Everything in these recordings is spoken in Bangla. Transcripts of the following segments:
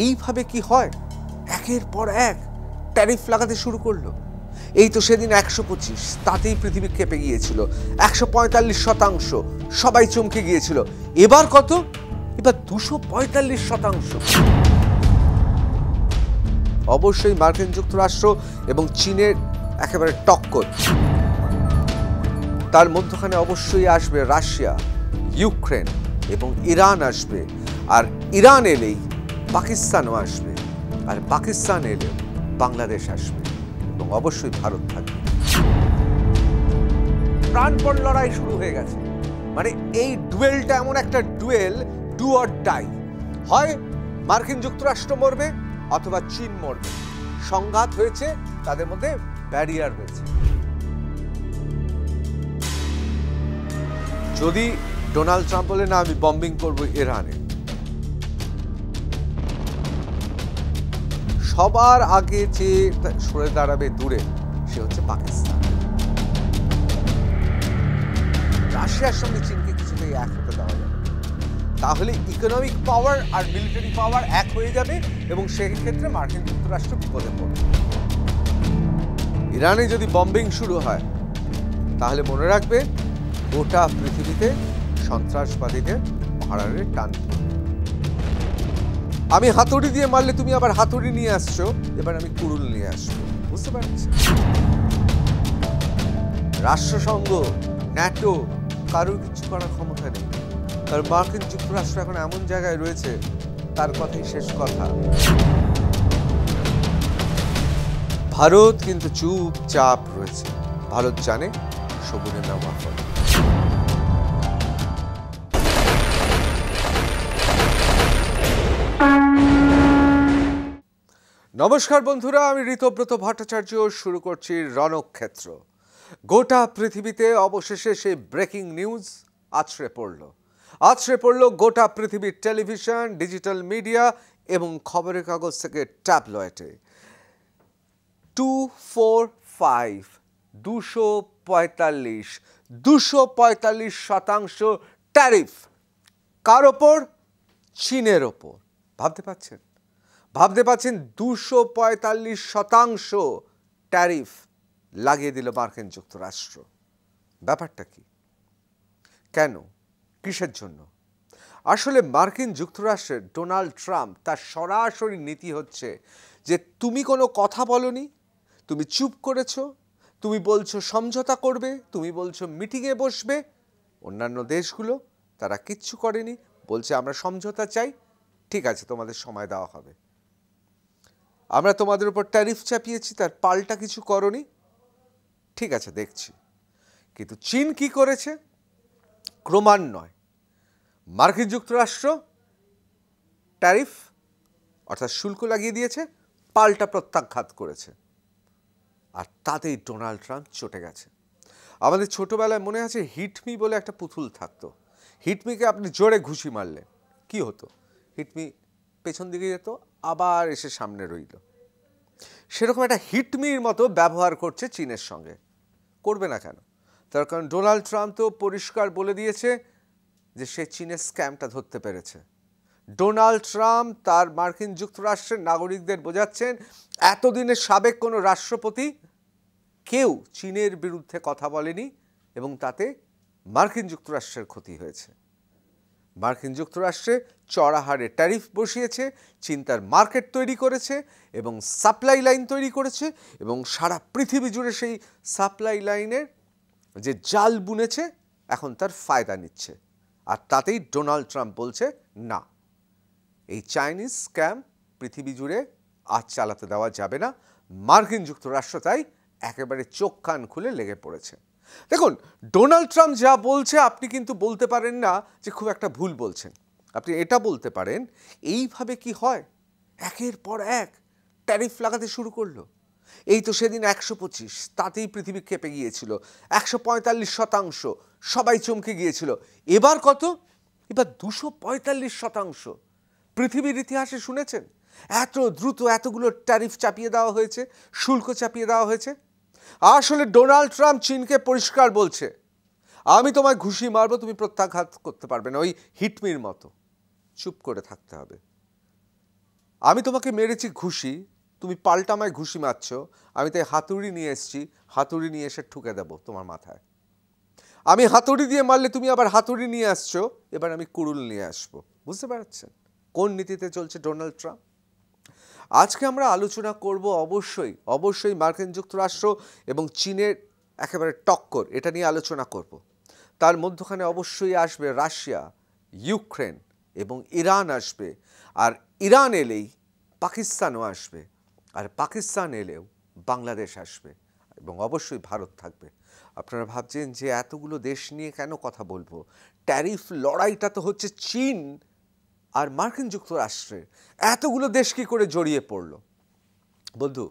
এইভাবে কি হয়? একের পর এক ট্যারিফ লাগাতে শুরু করলো। এই তো সেদিন 125, তাতেই পৃথিবী কেঁপে গিয়েছিল। 145%, সবাই চমকে গিয়েছিল। এবার কত? এবার 245%। অবশ্যই মার্কিন যুক্তরাষ্ট্র এবং চীনের একেবারে টক্কর। তার মধ্যখানে অবশ্যই আসবে রাশিয়া, ইউক্রেন এবং ইরান আসবে। আর ইরান এলেই পাকিস্তানও আসবে, আর পাকিস্তান এলে বাংলাদেশ আসবে এবং অবশ্যই ভারত থাকবে। প্রাণপণ লড়াই শুরু হয়ে গেছে। মানে এই ডুয়েলটা এমন একটা ডুয়েল, ডু অর ডাই। হয় মার্কিন যুক্তরাষ্ট্র মরবে অথবা চীন মরবে। সংঘাত হয়েছে, তাদের মধ্যে ব্যারিয়ার হয়েছে। যদি ডোনাল্ড ট্রাম্প বলে না আমি বম্বিং করব ইরানে, সবার আগে যে সরে দাঁড়াবে দূরে সে হচ্ছে পাকিস্তান। রাশিয়ার সঙ্গে চীনকে কিছুতেই এক হতে দেওয়া যাবে, তাহলে ইকোনমিক পাওয়ার আর মিলিটারি পাওয়ার এক হয়ে যাবে এবং সেক্ষেত্রে মার্কিন যুক্তরাষ্ট্র বিপদে পড়বে। ইরানে যদি বম্বিং শুরু হয় তাহলে মনে রাখবে গোটা পৃথিবীতে সন্ত্রাসবাদীদের ভাড়ারে টান। আমি হাতুড়ি দিয়ে মারলে তুমি আবার হাতুড়ি নিয়ে আসছো, এবার আমি কুড়ুল নিয়ে আসবো। বুঝতে পারছি? রাষ্ট্রসংঘ, ন্যাটো কারোর কিছু করার ক্ষমতা নেই, কারণ মার্কিন যুক্তরাষ্ট্র এখন এমন জায়গায় রয়েছে তার কথাই শেষ কথা। ভারত কিন্তু চুপচাপ রয়েছে। ভারত জানে শগুনে নেওয়া ফল। নমস্কার বন্ধুরা, আমি ঋতব্রত ভট্টাচার্য। শুরু করছি রণক্ষেত্র। গোটা পৃথিবীতে অবশেষে সেই ব্রেকিং নিউজ আছড়ে পড়ল গোটা পৃথিবীর টেলিভিশন, ডিজিটাল মিডিয়া এবং খবরের কাগজ থেকে ট্যাবলয়েডে। 245% ট্যারিফ। কার ওপর? চীনের ওপর। ভাবতে পারছেন 245% ট্যারিফ লাগিয়ে দিল মার্কিন যুক্তরাষ্ট্র। ব্যাপারটা কি? কেন? কিসের জন্য? আসলে মার্কিন যুক্তরাষ্ট্রের ডোনাল্ড ট্রাম্প তার সরাসরি নীতি হচ্ছে যে তুমি কোনো কথা বলনি, তুমি চুপ করেছো, তুমি বলছো সমঝোতা করবে, তুমি বলছো মিটিংয়ে বসবে। অন্যান্য দেশগুলো তারা কিচ্ছু করেনি, বলছে আমরা সমঝোতা চাই, ঠিক আছে তোমাদের সময় দেওয়া হবে। আমরা তোমাদের উপর ট্যারিফ চাপিয়েছি, তার পাল্টা কিছু করনি, ঠিক আছে দেখছি। কিন্তু চীন কি করেছে? ক্রমান্বয়ে মার্কিন যুক্তরাষ্ট্র ট্যারিফ অর্থাৎ শুল্ক লাগিয়ে দিয়েছে, পাল্টা প্রত্যাঘাত করেছে। আর তাতেই ডোনাল্ড ট্রাম্প চটে গেছে। আমাদের ছোটবেলায় মনে আছে হিটমি বলে একটা পুতুল থাকতো। হিটমিকে আপনি জোরে ঘুষি মারলে কি হতো? হিটমি পেছন দিকে যেত, আবার এসে সামনে রইল। সেরকম একটা হিটমির মতো ব্যবহার করছে চীনের সঙ্গে। করবে না কেন? তার কারণ ডোনাল্ড ট্রাম্প তো পরিষ্কার বলে দিয়েছে যে সে চীনের স্ক্যামটা ধরতে পেরেছে। ডোনাল্ড ট্রাম্প তার মার্কিন যুক্তরাষ্ট্রের নাগরিকদের বোঝাচ্ছেন এতদিনের সাবেক কোনো রাষ্ট্রপতি কেউ চীনের বিরুদ্ধে কথা বলেনি এবং তাতে মার্কিন যুক্তরাষ্ট্রের ক্ষতি হয়েছে। মার্কিন যুক্তরাষ্ট্রে চড়া হারে ট্যারিফ বসিয়েছে, চীন তার মার্কেট তৈরি করেছে এবং সাপ্লাই লাইন তৈরি করেছে এবং সারা পৃথিবী জুড়ে সেই সাপ্লাই লাইনের যে জাল বুনেছে এখন তার ফায়দা নিচ্ছে। আর তাতেই ডোনাল্ড ট্রাম্প বলছে না, এই চাইনিজ স্ক্যাম পৃথিবী জুড়ে আজ চালাতে দেওয়া যাবে না। মার্কিন যুক্তরাষ্ট্র তাই একেবারে চোখ কান খুলে লেগে পড়েছে। দেখুন, ডোনাল্ড ট্রাম্প যা বলছে আপনি কিন্তু বলতে পারেন না যে খুব একটা ভুল বলছেন। আপনি এটা বলতে পারেন এইভাবে কি হয়? একের পর এক ট্যারিফ লাগাতে শুরু করলো। এই তো সেদিন 125, তাতেই পৃথিবী কেঁপে গিয়েছিল। 145%, সবাই চমকে গিয়েছিল। এবার কত? এবার 245%। পৃথিবীর ইতিহাসে শুনেছেন এত দ্রুত এতগুলো ট্যারিফ চাপিয়ে দেওয়া হয়েছে, শুল্ক চাপিয়ে দেওয়া হয়েছে? আসলে ডোনাল্ড ট্রাম্প চীনকে পরিষ্কার বলছে আমি তোমায় ঘুষি মারবো, তুমি প্রত্যাঘাত করতে পারবে না, ওই হিটমির মতো চুপ করে থাকতে হবে। আমি তোমাকে মেরেছি ঘুষি, তুমি পাল্টা আমায় ঘুষি মারছো, আমি তাই হাতুড়ি নিয়ে এসেছি, হাতুড়ি নিয়ে এসে ঠুকে দেবো তোমার মাথায়। আমি হাতুড়ি দিয়ে মারলে তুমি আবার হাতুড়ি নিয়ে আসছো, এবার আমি কুড়ুল নিয়ে আসবো। বুঝতে পারছেন কোন নীতিতে চলছে ডোনাল্ড ট্রাম্প? আজকে আমরা আলোচনা করব অবশ্যই মার্কিন যুক্তরাষ্ট্র এবং চীনের একেবারে টক্কর, এটা নিয়ে আলোচনা করব। তার মধ্যখানে অবশ্যই আসবে রাশিয়া, ইউক্রেন এবং ইরান আসবে, আর ইরান এলেই পাকিস্তানও আসবে, আর পাকিস্তান এলেও বাংলাদেশ আসবে, এবং অবশ্যই ভারত থাকবে। আপনারা ভাবছেন যে এতগুলো দেশ নিয়ে কেন কথা বলবো? ট্যারিফ লড়াইটা তো হচ্ছে চীন আর মার্কিন যুক্তরাষ্ট্রের, এতগুলো দেশ কি করে জড়িয়ে পড়লো? বন্ধু,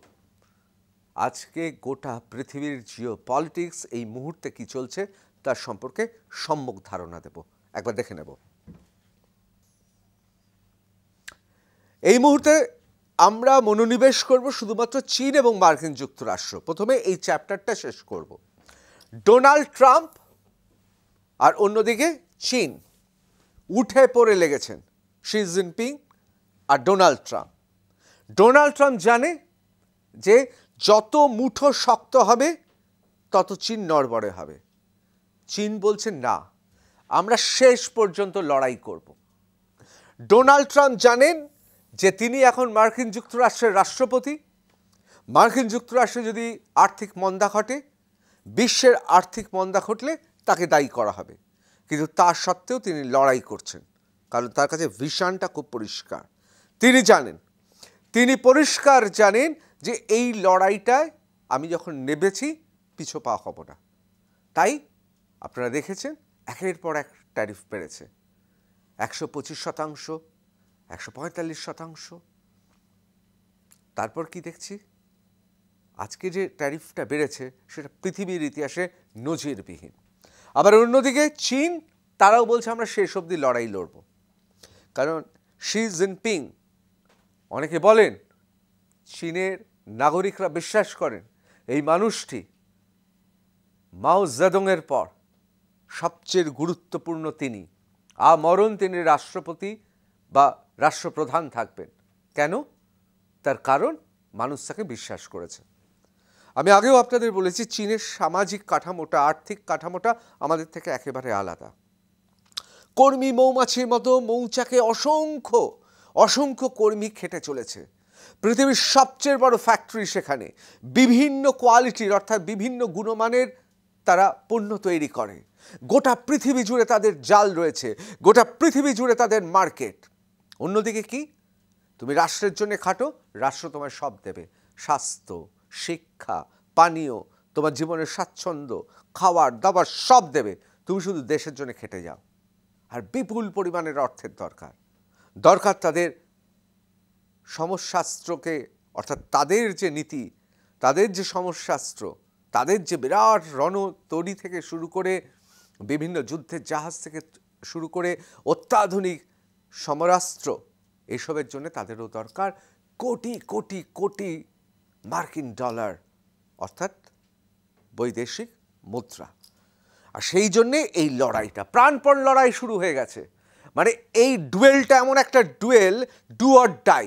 আজকে গোটা পৃথিবীর জিও পলিটিক্স এই মুহূর্তে কি চলছে তার সম্পর্কে সম্যক ধারণা দেব, একবার দেখে নেব। এই মুহূর্তে আমরা মনোনিবেশ করব শুধুমাত্র চীন এবং মার্কিন যুক্তরাষ্ট্র। প্রথমে এই চ্যাপ্টারটা শেষ করব। ডোনাল্ড ট্রাম্প আর অন্যদিকে চীন উঠে পড়ে লেগেছেন, শি জিনপিং আর ডোনাল্ড ট্রাম্প। ডোনাল্ড ট্রাম্প জানে যে যত মুঠো শক্ত হবে তত চীন নড়বড়ে হবে। চীন বলছে না, আমরা শেষ পর্যন্ত লড়াই করব। ডোনাল্ড ট্রাম্প জানেন যে তিনি এখন মার্কিন যুক্তরাষ্ট্রের রাষ্ট্রপতি। মার্কিন যুক্তরাষ্ট্রে যদি আর্থিক মন্দা ঘটে, বিশ্বের আর্থিক মন্দা ঘটলে তাকে দায়ী করা হবে, কিন্তু তা সত্ত্বেও তিনি লড়াই করছেন, কারণ তার কাছে ভিশনটা খুব পরিষ্কার। তিনি পরিষ্কার জানেন যে এই লড়াইটায় আমি যখন নেমেছি পিছু পা হব না। তাই আপনারা দেখেছেন একের পর এক ট্যারিফ বেড়েছে, 125%, 145%। তারপর কি দেখছি, আজকে যে ট্যারিফটা বেড়েছে সেটা পৃথিবীর ইতিহাসে নজিরবিহীন। আবার অন্যদিকে চীন, তারাও বলছে আমরা শেষ অবধি লড়াই লড়ব। কারণ শি জিনপিং, অনেকে বলেন চীনের নাগরিকরা বিশ্বাস করেন এই মানুষটি মাও জেদংয়ের পর সবচেয়ে গুরুত্বপূর্ণ তিনি, আমরণ তিনি রাষ্ট্রপতি বা রাষ্ট্রপ্রধান থাকবেন। কেন? তার কারণ মানুষ তাকে বিশ্বাস করেছে। আমি আগেও আপনাদের বলেছি চীনের সামাজিক কাঠামোটা, আর্থিক কাঠামোটা আমাদের থেকে একেবারে আলাদা। কর্মী মৌমাছির মতো মৌচাকে অসংখ্য কর্মী খেটে চলেছে। পৃথিবীর সবচেয়ে বড় ফ্যাক্টরি সেখানে, বিভিন্ন কোয়ালিটির অর্থাৎ বিভিন্ন গুণমানের তারা পণ্য তৈরি করে। গোটা পৃথিবী জুড়ে তাদের জাল রয়েছে, গোটা পৃথিবী জুড়ে তাদের মার্কেট। অন্যদিকে কি, তুমি রাষ্ট্রের জন্য খাটো, রাষ্ট্র তোমার সব দেবে, স্বাস্থ্য, শিক্ষা, পানীয়, তোমার জীবনের স্বাচ্ছন্দ্য, খাবার দাবার সব দেবে, তুমি শুধু দেশের জন্য খেটে যাও। আর বিপুল পরিমাণের অর্থের দরকার তাদের সমাজশাস্ত্রকে, অর্থাৎ তাদের যে নীতি, তাদের যে সমাজশাস্ত্র, তাদের যে বিরাট রণতরী থেকে শুরু করে বিভিন্ন যুদ্ধের জাহাজ থেকে শুরু করে অত্যাধুনিক সমরাস্ত্র, এসবের জন্য তাদেরও দরকার কোটি কোটি কোটি মার্কিন ডলার, অর্থাৎ বৈদেশিক মুদ্রা। আর সেই জন্যে এই লড়াইটা, প্রাণপণ লড়াই শুরু হয়ে গেছে। মানে এই ডুয়েলটা এমন একটা ডুয়েল, ডু অর ডাই।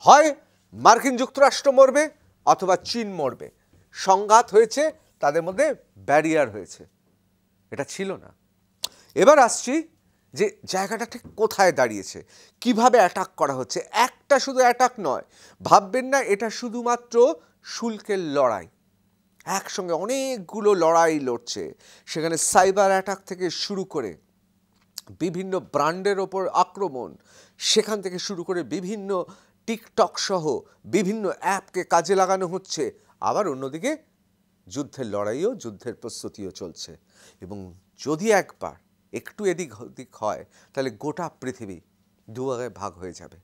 হয় মার্কিন যুক্তরাষ্ট্র মরবে অথবা চীন মরবে। সংঘাত হয়েছে, তাদের মধ্যে ব্যারিয়ার হয়েছে, এটা ছিল না। এবার আসছি যে জায়গাটা ঠিক কোথায় দাঁড়িয়েছে, কিভাবে অ্যাটাক করা হচ্ছে। একটা শুধু অ্যাটাক নয়, ভাববেন না এটা শুধুমাত্র শুল্কের লড়াই। একসঙ্গে অনেকগুলো লড়াই লড়ছে। সেখানে সাইবার অ্যাটাক থেকে শুরু করে বিভিন্ন ব্র্যান্ডের ওপর আক্রমণ, সেখান থেকে শুরু করে বিভিন্ন টিকটক সহ বিভিন্ন অ্যাপকে কাজে লাগানো হচ্ছে। আবার অন্যদিকে যুদ্ধের লড়াইও, যুদ্ধের প্রস্তুতিও চলছে। এবং যদি একবার একটু এদিক ওদিক হয় তাহলে গোটা পৃথিবী দুভাগে ভাগ হয়ে যাবে।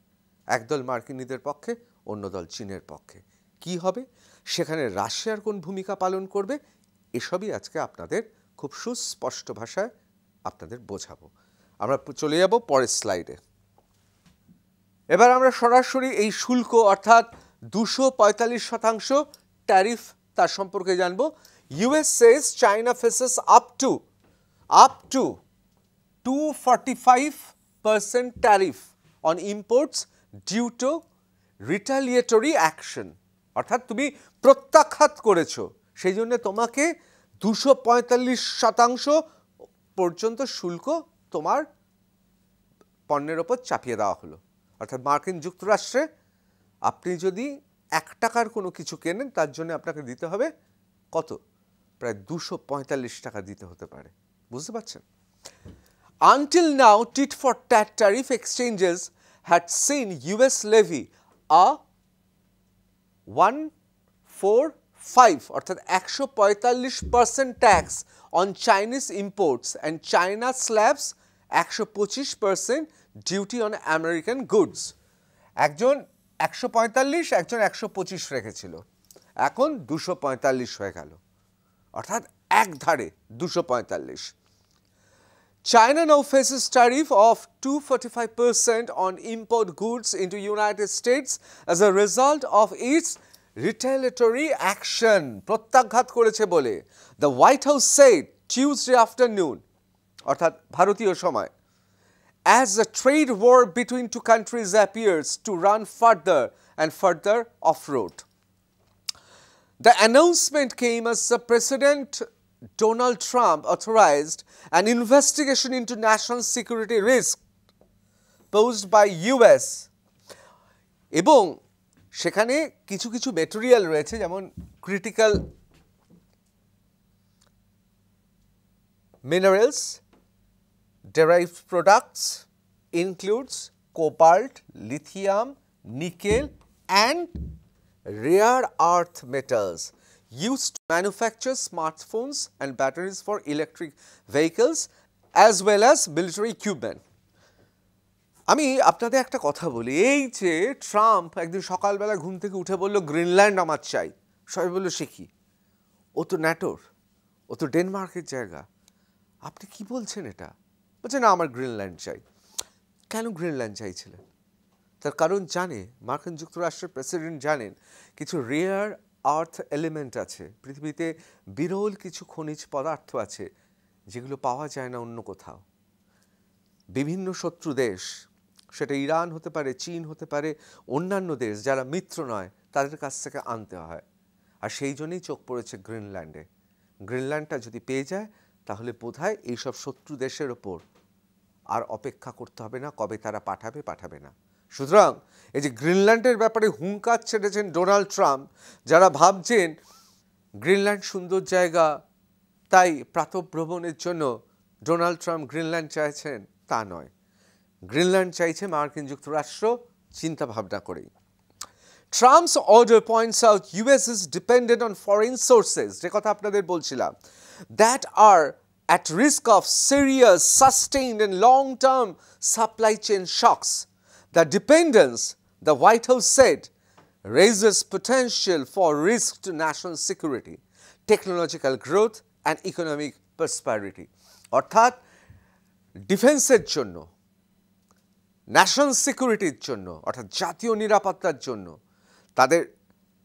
একদল মার্কিনীদের পক্ষে, অন্য দল চীনের পক্ষে। কি হবে সেখানে, রাশিয়ার কোন ভূমিকা পালন করবে, এসবই আজকে আপনাদের খুব সুস্পষ্ট ভাষায় আপনাদের বোঝাবো। আমরা চলে যাব পরের স্লাইডে। এবার আমরা সরাসরি এই শুল্ক অর্থাৎ 245% ট্যারিফ, তার সম্পর্কে জানবো। US says China faces up to 245% tariff on imports due to retaliatory action, অর্থাৎ তুমি প্রত্যাঘাত করেছো, সেই জন্য তোমাকে 245% পর্যন্ত শুল্ক তোমার পণ্যের ওপর চাপিয়ে দেওয়া হলো। অর্থাৎ মার্কিন যুক্তরাষ্ট্রে আপনি যদি 1 টাকার কোনো কিছু কেনেন তার জন্য আপনাকে দিতে হবে কত? প্রায় 245 টাকা দিতে হতে পারে। বুঝতে পারছেন? Until now, tit for tat tariff exchanges had seen US levy a 145 অর্থাৎ 145% tax on Chinese imports and China slabs 125% duty on American goods. একজন 145, একজন 125 রেখেছিল, এখন 245 হয়ে গেল, অর্থাৎ এক ধারে 245। China now faces tariff of 245% on import goods into United States as a result of its retaliatory action. প্রত্যাঘাত করেছে বলে the White House said Tuesday afternoon, অর্থাৎ ভারতীয় সময়, as the trade war between two countries appears to run further and further off-road. The announcement came as the President Donald Trump authorized an investigation into national security risk posed by US, এবং সেখানে কিছু কিছু ম্যাটেরিয়াল রয়েছে যেমন critical minerals, derived products includes cobalt, lithium, nickel and rare earth metals used to manufacture smartphones and batteries for electric vehicles as well as military equipment. আমি আপনাদের একটা কথা বলি, এই যে ট্রাম্প একদিন সকালবেলা ঘুম থেকে উঠে বলল গ্রিনল্যান্ড আমার চাই, সবাই বলল সে কি, ও তো ন্যাটোর, ও তো ডেনমার্কের জায়গা, আপনি কি বলছেন এটা? বলছে না আমার গ্রিনল্যান্ড চাই। কেন গ্রিনল্যান্ড চাইছিলেন? তার কারণ জানে, মার্কিন যুক্তরাষ্ট্রের প্রেসিডেন্ট জানেন কিছু রেয়ার আর্থ এলিমেন্ট আছে, পৃথিবীতে বিরল কিছু খনিজ পদার্থ আছে যেগুলো পাওয়া যায় না অন্য কোথাও। বিভিন্ন শত্রু দেশ, সেটা ইরান হতে পারে, চীন হতে পারে, অন্যান্য দেশ যারা মিত্র নয় তাদের কাছ থেকে আনতে হয়, আর সেই জন্যই চোখ পড়েছে গ্রিনল্যান্ডে। গ্রিনল্যান্ডটা যদি পেয়ে যায় তাহলে বোধহয় এইসব শত্রু দেশের ওপর আর অপেক্ষা করতে হবে না, কবে তারা পাঠাবে না। সুতরাং এই যে গ্রিনল্যান্ডের ব্যাপারে হুঙ্কার ছেড়েছেন ডোনাল্ড ট্রাম্প, যারা ভাবছেন গ্রিনল্যান্ড সুন্দর জায়গা তাই প্রাতঃভ্রমণের জন্য ডোনাল্ড ট্রাম্প গ্রিনল্যান্ড চাইছেন, তা নয়। গ্রিনল্যান্ড চাইছে মার্কিন যুক্তরাষ্ট্র চিন্তা ভাবনা করেই। Trump's order points out US is dependent on foreign sources, যে কথা আপনাদের বলছিলাম, that are at risk of serious, sustained and long-term supply chain shocks. The dependence, the White House said, raises potential for risk to national security, technological growth and economic prosperity. অর্থাৎ ডিফেন্সের জন্য, ন্যাশনাল সিকিউরিটির জন্য, অর্থাৎ জাতীয় নিরাপত্তার জন্য,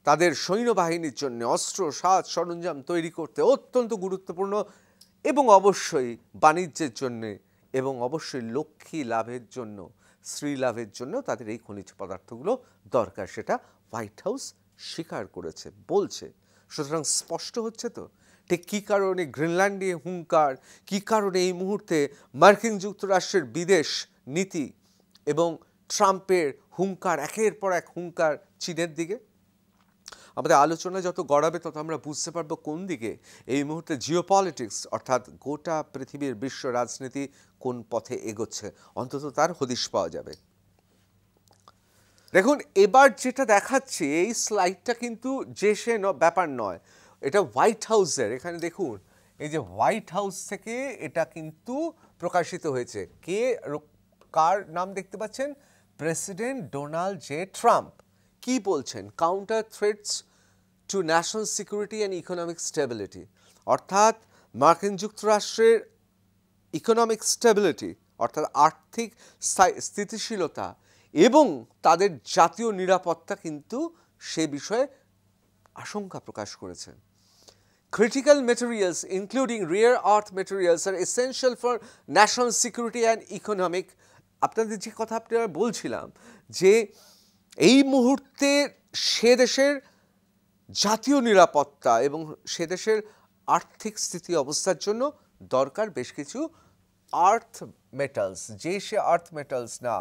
তাদের সৈন্যবাহিনীর জন্য অস্ত্র সাজ সরঞ্জাম তৈরি করতে অত্যন্ত গুরুত্বপূর্ণ, এবং অবশ্যই বাণিজ্যের জন্য, এবং অবশ্যই লক্ষ্মী লাভের জন্য, শ্রী লাভের জন্য তাদের এই খনিজ পদার্থগুলো দরকার, সেটা হোয়াইট হাউস স্বীকার করেছে, বলছে। সুতরাং স্পষ্ট হচ্ছে তো ঠিক কী কারণে গ্রিনল্যান্ড নিয়ে হুঙ্কার, কী কারণে এই মুহূর্তে মার্কিন যুক্তরাষ্ট্রের বিদেশ নীতি এবং ট্রাম্পের হুঙ্কার, একের পর এক হুঙ্কার চীনের দিকে। আমাদের আলোচনা যত গড়াবে তত আমরা বুঝতে পারবো কোন দিকে এই মুহূর্তে জিওপলিটিক্স অর্থাৎ গোটা পৃথিবীর বিশ্ব রাজনীতি কোন পথে এগোচ্ছে, অন্তত তার হদিশ পাওয়া যাবে। দেখুন এবার যেটা দেখাচ্ছি এই স্লাইডটা কিন্তু যে সে ব্যাপার নয়, এটা হোয়াইট হাউসের, এখানে দেখুন এই যে হোয়াইট হাউস থেকে এটা কিন্তু প্রকাশিত হয়েছে। কার নাম দেখতে পাচ্ছেন? President Donald J Trump. কি বলছেন? Counter threats two national security and economic stability, অর্থাৎ মার্কিন যুক্তরাষ্ট্রের ইকোনমিক স্টেবিলিটি অর্থাৎ আর্থিক স্থিতিশীলতা এবং তাদের জাতীয় নিরাপত্তা কিন্তু সে বিষয়ে আশঙ্কা প্রকাশ করেছেন। Critical materials including rare earth materials are essential for national security and economic, আপনাদের যে কথা আপনারা বলছিলাম যে এই মুহূর্তে সে দেশের জাতীয় নিরাপত্তা এবং সে দেশের আর্থিক স্থিতি অবস্থার জন্য দরকার বেশ কিছু আর্থ মেটালস, যে সে আর্থ মেটালস না,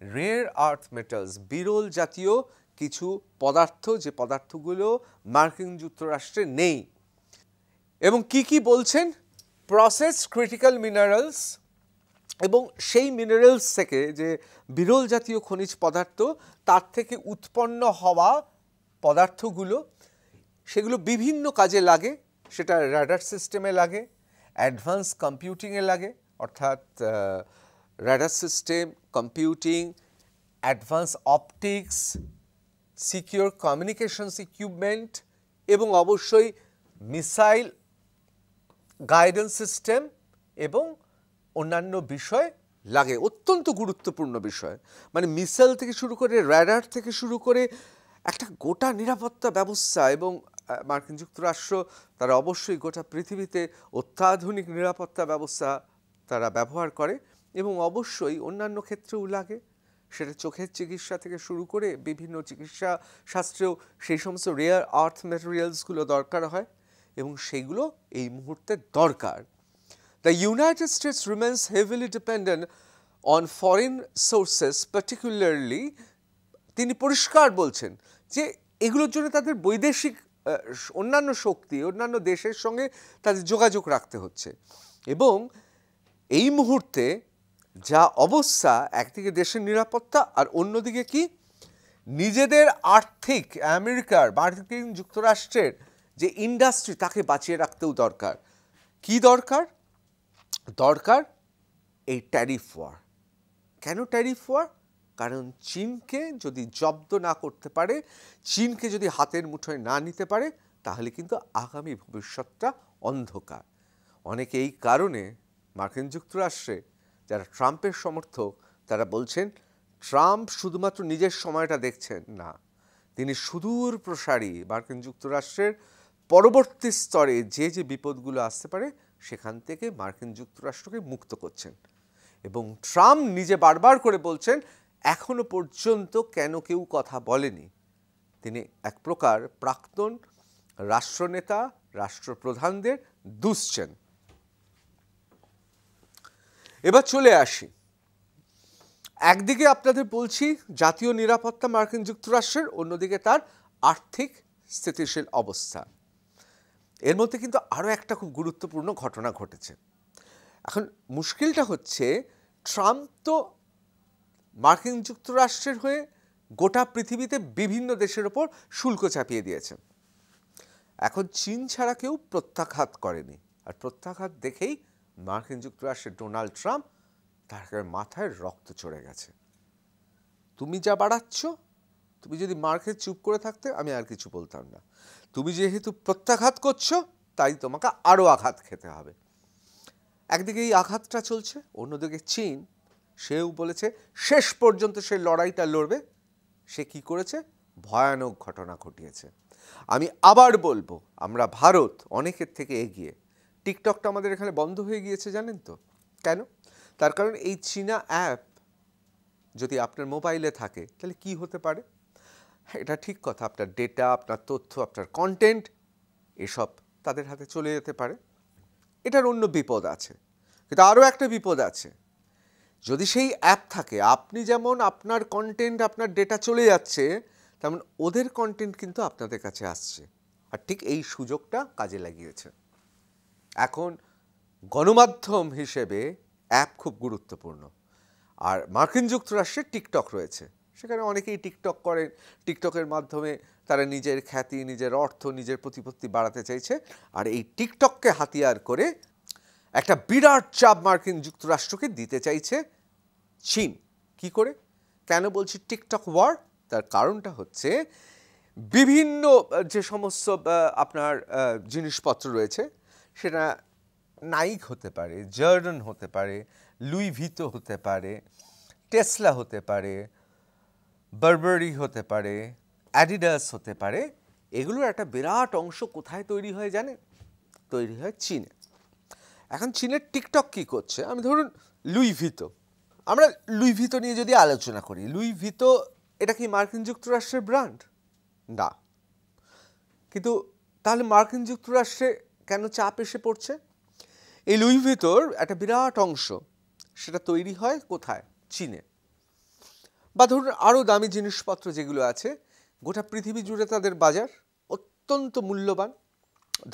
রেয়ার আর্থ মেটালস, বিরল জাতীয় কিছু পদার্থ, যে পদার্থগুলো মার্কিন যুক্তরাষ্ট্রে নেই। এবং কি কি বলছেন? প্রসেস ক্রিটিক্যাল মিনারেলস, এবং সেই মিনারেলস থেকে, যে বিরল জাতীয় খনিজ পদার্থ, তার থেকে উৎপন্ন হওয়া পদার্থগুলো সেগুলো বিভিন্ন কাজে লাগে। সেটা রাডার সিস্টেমে লাগে, অ্যাডভান্স কম্পিউটিংয়ে লাগে, অর্থাৎ radar system, computing, advance optics, secure communications equipment, এবং অবশ্যই মিসাইল গাইডেন্স সিস্টেম এবং অন্যান্য বিষয় লাগে। অত্যন্ত গুরুত্বপূর্ণ বিষয়, মানে মিসাইল থেকে শুরু করে, রাডার থেকে শুরু করে একটা গোটা নিরাপত্তা ব্যবস্থা। এবং মার্কিন যুক্তরাষ্ট্র তারা অবশ্যই গোটা পৃথিবীতে অত্যাধুনিক নিরাপত্তা ব্যবস্থা তারা ব্যবহার করে, এবং অবশ্যই অন্যান্য ক্ষেত্রেও লাগে। সেটা চোখের চিকিৎসা থেকে শুরু করে বিভিন্ন চিকিৎসা শাস্ত্রেও সেই সমস্ত রেয়ার আর্থ ম্যাটেরিয়ালসগুলো দরকার হয়, এবং সেইগুলো এই মুহূর্তে দরকার। The United States remains heavily dependent on foreign sources, particularly তিনি পরিষ্কার বলছেন যে এগুলোর জন্য তাদের বৈদেশিক অন্যান্য শক্তি, অন্যান্য দেশের সঙ্গে তাদের যোগাযোগ রাখতে হচ্ছে। এবং এই মুহূর্তে যা অবস্থা, একদিকে দেশের নিরাপত্তা আর অন্যদিকে কি নিজেদের আর্থিক, আমেরিকার, মার্কিন যুক্তরাষ্ট্রের যে ইন্ডাস্ট্রি, তাকে বাঁচিয়ে রাখতেও দরকার। কি দরকার? দরকার এই ট্যারিফ ওয়ার। কেন ট্যারিফ ওয়ার? কারণ চীনকে যদি জব্দ না করতে পারে, চীনকে যদি হাতের মুঠোয় না নিতে পারে, তাহলে কিন্তু আগামী ভবিষ্যৎটা অন্ধকার। অনেকে এই কারণে মার্কিন যুক্তরাষ্ট্রে যারা ট্রাম্পের সমর্থক, তারা বলছেন ট্রাম্প শুধুমাত্র নিজের সময়টা দেখছেন না, তিনি সুদূর প্রসারী মার্কিন যুক্তরাষ্ট্রের পরবর্তী স্তরে যে যে বিপদগুলো আসতে পারে সেখান থেকে মার্কিন যুক্তরাষ্ট্রকে মুক্ত করছেন। এবং ট্রাম্প নিজে বারবার করে বলছেন এখনো পর্যন্ত কেন কেউ কথা বলেনি। তিনি এক প্রকার প্রাক্তন রাষ্ট্রনেতা, রাষ্ট্রপ্রধানদের দুষছেন। এবার চলে আসি, একদিকে আপনাদের বলছি জাতীয় নিরাপত্তা মার্কিন যুক্তরাষ্ট্রের, অন্যদিকে তার আর্থিক স্থিতিশীল অবস্থা। এর মধ্যে কিন্তু আরও একটা খুব গুরুত্বপূর্ণ ঘটনা ঘটেছে। এখন মুশকিলটা হচ্ছে, ট্রাম্প তো মার্কিন যুক্তরাষ্ট্রের হয়ে গোটা পৃথিবীতে বিভিন্ন দেশের ওপর শুল্ক চাপিয়ে দিয়েছেন। এখন চীন ছাড়া কেউ প্রত্যাঘাত করেনি, আর প্রত্যাঘাত দেখেই মার্কিন যুক্তরাষ্ট্রের ডোনাল্ড ট্রাম্প, তার মাথায় রক্ত চড়ে গেছে। তুমি যা বাড়াচ্ছ, তুমি যদি মার্কেট চুপ করে থাকতে আমি আর কিছু বলতাম না, তুমি যেহেতু প্রত্যাঘাত করছো তাই তোমাকে আরও আঘাত খেতে হবে। একদিকে এই আঘাতটা চলছে, অন্যদিকে চীন, সেও বলেছে শেষ পর্যন্ত সে লড়াইটা লড়বে। সে কি করেছে? ভয়ানক ঘটনা ঘটিয়েছে। আমি আবার বলবো, আমরা ভারত অনেকের থেকে এগিয়ে। টিকটকটা আমাদের এখানে বন্ধ হয়ে গিয়েছে, জানেন তো কেন? তার কারণ এই চীনা অ্যাপ যদি আপনার মোবাইলে থাকে তাহলে কি হতে পারে? এটা ঠিক কথা, আপনার ডেটা, আপনার তথ্য, আপনার কন্টেন্ট, এসব তাদের হাতে চলে যেতে পারে। এটার অন্য বিপদ আছে, কিন্তু আরও একটা বিপদ আছে। যদি সেই অ্যাপ থাকে, আপনি যেমন আপনার কন্টেন্ট, আপনার ডেটা চলে যাচ্ছে, তেমন ওদের কন্টেন্ট কিন্তু আপনাদের কাছে আসছে। আর ঠিক এই সুযোগটা কাজে লাগিয়েছে। এখন গণমাধ্যম হিসেবে অ্যাপ খুব গুরুত্বপূর্ণ। আর মার্কিন যুক্তরাষ্ট্রে টিকটক রয়েছে, সেখানে অনেকেই টিকটক করেন। টিকটকের মাধ্যমে তারা নিজের খ্যাতি, নিজের অর্থ, নিজের প্রতিপত্তি বাড়াতে চাইছে। আর এই টিকটককে হাতিয়ার করে একটা বিরাট চাপ মার্কিন যুক্তরাষ্ট্রকে দিতে চাইছে চীন। কি করে? কেন বলছি টিকটক ওয়ার? তার কারণটা হচ্ছে, বিভিন্ন যে সমস্ত আপনার জিনিসপত্র রয়েছে, সেটা নাইক হতে পারে, জর্ডন হতে পারে, লুই ভিতো হতে পারে, টেসলা হতে পারে, বারবারি হতে পারে, অ্যাডিডাস হতে পারে। এগুলোর একটা বিরাট অংশ কোথায় তৈরি হয় জানেন? তৈরি হয় চীনে। এখন চীনের টিকটক কি করছে? আমি ধরুন লুই ভিতো, আমরা লুই ভিতো নিয়ে যদি আলোচনা করি, লুই ভিতো এটা কি মার্কিন যুক্তরাষ্ট্রের ব্র্যান্ড? না। কিন্তু তাহলে মার্কিন যুক্তরাষ্ট্রে কেন চাপ এসে পড়ছে? এই লুই ভিতর একটা বিরাট অংশ সেটা তৈরি হয় কোথায়? চীনে। বা ধরুন আরও দামি জিনিসপত্র যেগুলো আছে, গোটা পৃথিবী জুড়ে তাদের বাজার অত্যন্ত মূল্যবান।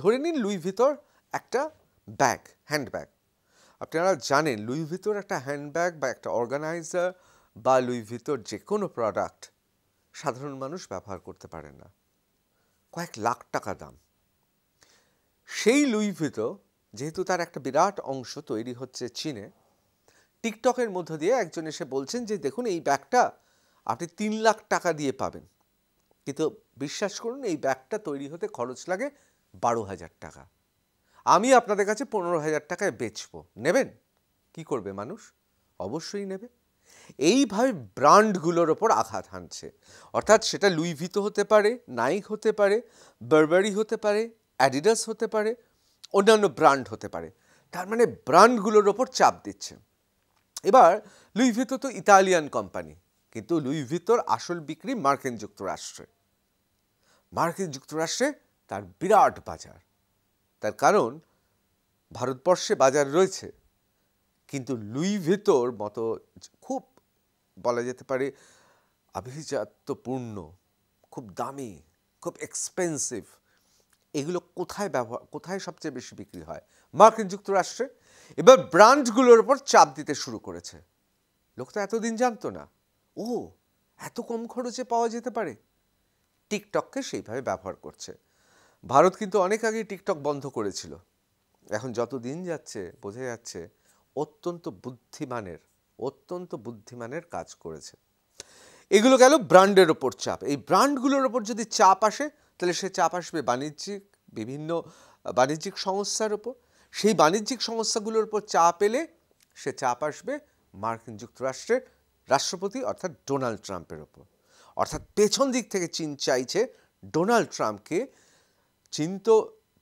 ধরে নিন লুই ভিতর একটা ব্যাগ, হ্যান্ডব্যাগ। আপনারা জানেন লুই ভিতর একটা হ্যান্ডব্যাগ বা একটা অর্গানাইজার বা লুই ভিতর যে কোনো প্রোডাক্ট সাধারণ মানুষ ব্যবহার করতে পারে না, কয়েক লাখ টাকা দাম। সেই লুই ভিতর যেহেতু তার একটা বিরাট অংশ তৈরি হচ্ছে চীনে, টিকটকের মধ্য দিয়ে একজন এসে বলছেন যে দেখুন এই ব্যাগটা আপনি 3 লাখ টাকা দিয়ে পাবেন, কিন্তু বিশ্বাস করুন এই ব্যাগটা তৈরি হতে খরচ লাগে 12,000 টাকা। আমি আপনাদের কাছে 15,000 টাকায় বেচবো, নেবেন? কি করবে মানুষ? অবশ্যই নেবে। এইভাবে ব্র্যান্ডগুলোর ওপর আঘাত হানছে। অর্থাৎ সেটা লুই ভিতো হতে পারে, নাইক হতে পারে, বারবারি হতে পারে, অ্যাডিডাস হতে পারে, অন্যান্য ব্র্যান্ড হতে পারে। তার মানে ব্র্যান্ডগুলোর ওপর চাপ দিচ্ছে। এবার লুই ভিতো তো ইতালিয়ান কোম্পানি, কিন্তু লুই ভিতোর আসল বিক্রি মার্কিন যুক্তরাষ্ট্রে। মার্কিন যুক্তরাষ্ট্রে তার বিরাট বাজার। তার কারণ ভারতবর্ষে বাজার রয়েছে, কিন্তু লুই ভিতোর মতো খুব বলা যেতে পারে আভিজাত্যপূর্ণ, খুব দামি, খুব এক্সপেন্সিভ, এগুলো কোথায় সবচেয়ে বেশি বিক্রি হয়? মার্কিন যুক্তরাষ্ট্রে। এবার ব্র্যান্ডগুলোর ওপর চাপ দিতে শুরু করেছে। লোক তো এতদিন জানতো না, ও এত কম খরচে পাওয়া যেতে পারে। টিকটককে সেইভাবে ব্যবহার করছে। ভারত কিন্তু অনেক আগেই টিকটক বন্ধ করেছিল। এখন যত দিন যাচ্ছে বোঝা যাচ্ছে অত্যন্ত বুদ্ধিমানের কাজ করেছে। এগুলো গেল ব্র্যান্ডের ওপর চাপ। এই ব্র্যান্ডগুলোর ওপর যদি চাপ আসে, তাহলে সে চাপ আসবে বিভিন্ন বাণিজ্যিক সংস্থার ওপর। সেই বাণিজ্যিক সংস্থাগুলোর উপর চাপ এলে সে চাপ আসবে মার্কিন যুক্তরাষ্ট্রের রাষ্ট্রপতি অর্থাৎ ডোনাল্ড ট্রাম্পের ওপর। অর্থাৎ পেছন দিক থেকে চীন চাইছে ডোনাল্ড ট্রাম্পকে।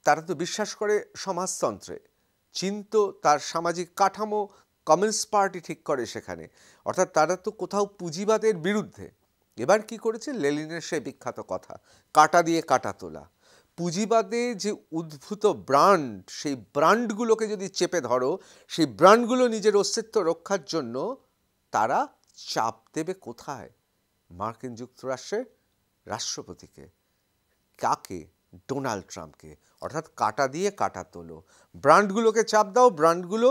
তারা তো বিশ্বাস করে সমাজতন্ত্রে। চীন তো তার সামাজিক কাঠামো কমিউনিস্ট পার্টি ঠিক করে সেখানে। অর্থাৎ তারা তো কোথাও পুঁজিবাদের বিরুদ্ধে। এবার কি করেছে? লেনিনের সেই বিখ্যাত কথা, কাটা দিয়ে কাটা তোলা। পুঁজিবাদে যে উদ্ভূত ব্র্যান্ড, সেই ব্র্যান্ডগুলোকে যদি চেপে ধরো, সেই ব্র্যান্ডগুলো নিজের অস্তিত্ব রক্ষার জন্য তারা চাপ দেবে কোথায়? মার্কিন যুক্তরাষ্ট্রের রাষ্ট্রপতিকে। কাকে? ডোনাল্ড ট্রাম্পকে। অর্থাৎ কাটা দিয়ে কাটা তোলো। ব্র্যান্ডগুলোকে চাপ দাও, ব্র্যান্ডগুলো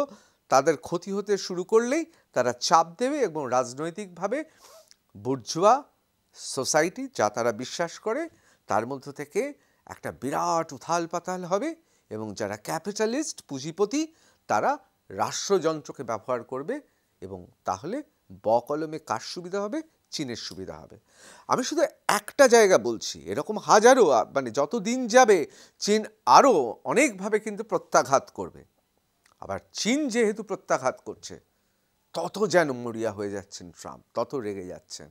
তাদের ক্ষতি হতে শুরু করলেই তারা চাপ দেবে এবং রাজনৈতিকভাবে বুর্জোয়া সোসাইটি যা তারা বিশ্বাস করে তার মধ্য থেকে একটা বিরাট উথাল পাতাল হবে, এবং যারা ক্যাপিটালিস্ট পুঁজিপতি তারা রাষ্ট্রযন্ত্রকে ব্যবহার করবে, এবং তাহলে বকলমে কার সুবিধা হবে? চীনের সুবিধা হবে। আমি শুধু একটা জায়গা বলছি, এরকম হাজারো, মানে যত দিন যাবে চীন আরও অনেকভাবে কিন্তু প্রত্যাঘাত করবে। আবার চীন যেহেতু প্রত্যাঘাত করছে, তত যেন মরিয়া হয়ে যাচ্ছেন ট্রাম্প, তত রেগে যাচ্ছেন,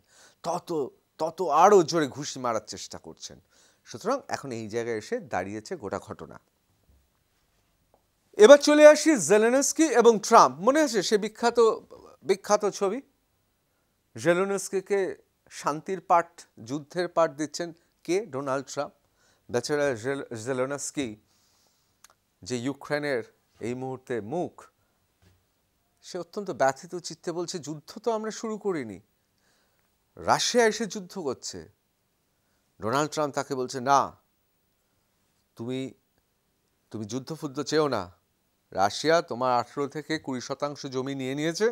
তত আরও জোরে ঘুষি মারার চেষ্টা করছেন। সুতরাং এখন এই জায়গায় এসে দাঁড়িয়েছে গোটা ঘটনা। এবার চলে আসি জেলেনস্কি এবং ট্রাম্প। মনে আছে সে বিখ্যাত ছবি? জেলেনস্কিকে শান্তির পাঠ, যুদ্ধের পাঠ দিচ্ছেন কে? Donald Trump. বেচারা জেলেনস্কি যে ইউক্রেনের এই মুহূর্তে মুখ, সে অত্যন্ত ব্যথিত চিত্তে বলছে যুদ্ধ তো আমরা শুরু করিনি, রাশিয়া এসে যুদ্ধ করছে। ডোনাল্ড ট্রাম্প তাকে বলছে না, তুমি যুদ্ধ চেও না, রাশিয়া তোমার 18 থেকে 20% জমি নিয়ে নিয়েছে,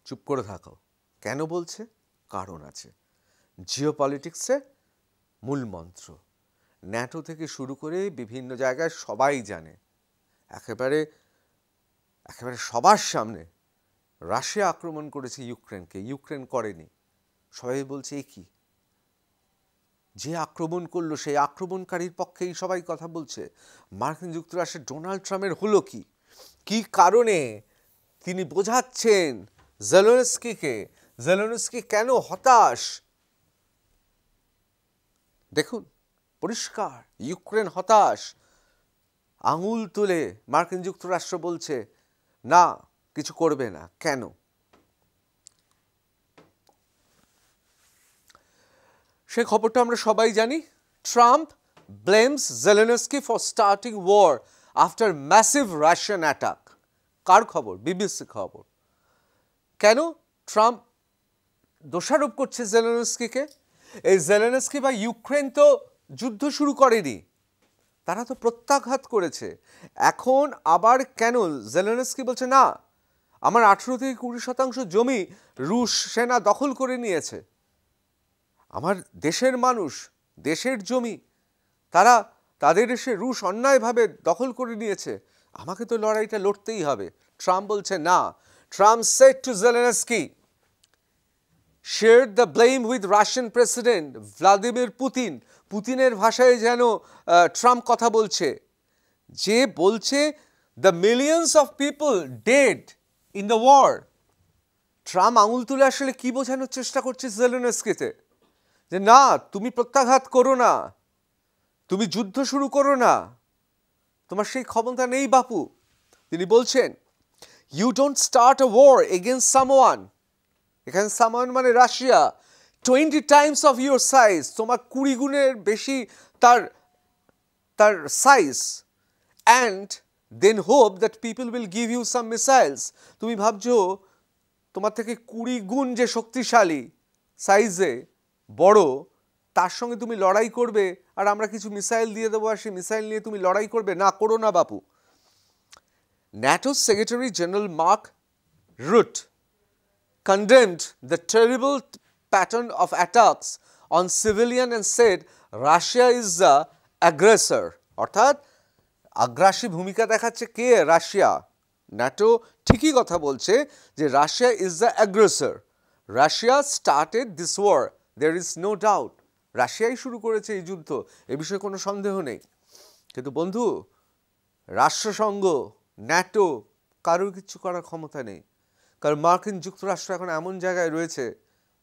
চুপ করে থাকো। কেন বলছে? কারণ আছে। জিওপলিটিক্সের মূল মন্ত্র, ন্যাটো থেকে শুরু করে বিভিন্ন জায়গায় সবাই জানে, একেবারে সবার সামনে রাশিয়া আক্রমণ করেছে ইউক্রেনকে, ইউক্রেন করেনি। সবাই বলছে এ কি, যে আক্রমণ করলো সেই আক্রমণকারীর পক্ষেই সবাই কথা বলছে। মার্কিন যুক্তরাষ্ট্রের ডোনাল্ড ট্রাম্পের হলো কি? কি কারণে তিনি বোঝাচ্ছেন জেলেনস্কি কেন হতাশ? দেখুন পরিষ্কার, ইউক্রেন হতাশ। আঙুল তুলে মার্কিন যুক্তরাষ্ট্র বলছে না, কিছু করবে না। কেন? সে খবরটা আমরা সবাই জানি। Trump blames Zelensky for starting war after massive Russian attack. কার খবর? বিবিসি খবর। কেন ট্রাম্প দোষারোপ করছে জেলেনস্কিকে? এই জেলেনস্কি বা ইউক্রেন তো যুদ্ধ শুরু করেনি, তারা তো প্রত্যাঘাত করেছে। এখন আবার কেন জেলেনস্কি বলছে না আমার 18 থেকে 20% জমি রুশ সেনা দখল করে নিয়েছে, আমার দেশের মানুষ, দেশের জমি তারা তাদের এসে রুশ অন্যায়ভাবে দখল করে নিয়েছে, আমাকে তো লড়াইটা লড়তেই হবে। ট্রাম্প বলছে না। Trump said to Zelensky, shared the blame with Russian President Vladimir Putin. পুতিনের ভাষায় যেন ট্রাম্প কথা বলছে, যে বলছে the millions of people dead in the war. Trump আঙুল তুলে আসলে কি বোঝানোর চেষ্টা করছে জেলেনস্কিতে? যে না তুমি প্রত্যাঘাত করো না, তুমি যুদ্ধ শুরু করো না, তোমার সেই ক্ষমতা নেই বাপু। তিনি বলছেন you don't start a war against someone, এখানে someone মানে Russia, 20 times of your size, তোমার 20 গুণের বেশি তার size, and then hope that people will give you some missiles. তুমি ভাবছো তোমার থেকে 20 গুণ যে শক্তিশালী সাইজে বড়, তার সঙ্গে তুমি লড়াই করবে আর আমরা কিছু মিসাইল দিয়ে দেবো আর সেই মিসাইল নিয়ে তুমি লড়াই করবে? না, করো না বাপু। NATO Secretary General Mark Rutte condemned the terrible pattern of attacks on civilian and said Russia is the aggressor. অর্থাৎ আগ্রাসী ভূমিকা দেখাচ্ছে কে? রাশিয়া। ন্যাটো ঠিকই কথা বলছে যে Russia is the aggressor, Russia started this war, there is no doubt. রাশিয়াই শুরু করেছে এই যুদ্ধ, এ বিষয়ে কোনো সন্দেহ নেই। কিন্তু বন্ধু, রাষ্ট্রসংঘ, ন্যাটো কারোর কিছু করার ক্ষমতা নেই, কারণ মার্কিন যুক্তরাষ্ট্র এখন এমন জায়গায় রয়েছে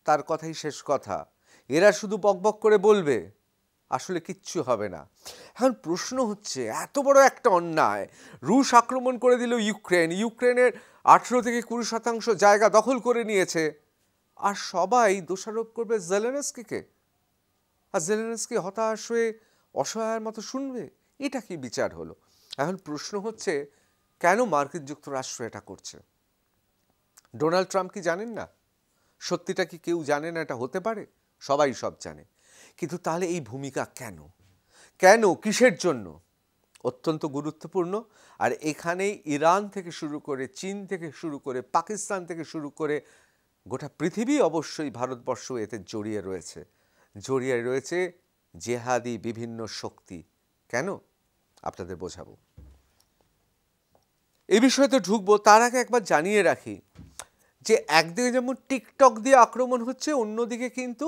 তার কথাই শেষ কথা। এরা শুধু বকবক করে বলবে, আসলে কিচ্ছু হবে না। এখন প্রশ্ন হচ্ছে এত বড় একটা অন্যায়, রুশ আক্রমণ করে দিল ইউক্রেনের 18 থেকে 20% জায়গা দখল করে নিয়েছে, আর সবাই দোষারোপ করবে জেলেনস্কিকে, আর জেলেনস্কি হতাশ হয়ে অসহায়ের মতো শুনবে। এটা কি বিচার হলো? এখন প্রশ্ন হচ্ছে কেন মার্কিন যুক্তরাষ্ট্র এটা করছে? ডোনাল্ড ট্রাম্প কি জানেন না? সত্যিটা কি কেউ জানে না এটা হতে পারে? সবাই সব জানে। কিন্তু তাহলে এই ভূমিকা কেন? কেন, কিসের জন্য? অত্যন্ত গুরুত্বপূর্ণ। আর এখানেই ইরান থেকে শুরু করে, চীন থেকে শুরু করে, পাকিস্তান থেকে শুরু করে গোটা পৃথিবী, অবশ্যই ভারতবর্ষ এতে জড়িয়ে রয়েছে জেহাদি বিভিন্ন শক্তি। কেন আপনাদের বোঝাবো, এই বিষয়ে তো ঢুকবো, তার আগে একবার জানিয়ে রাখি যে একদিকে যেমন টিকটক দিয়ে আক্রমণ হচ্ছে, অন্যদিকে কিন্তু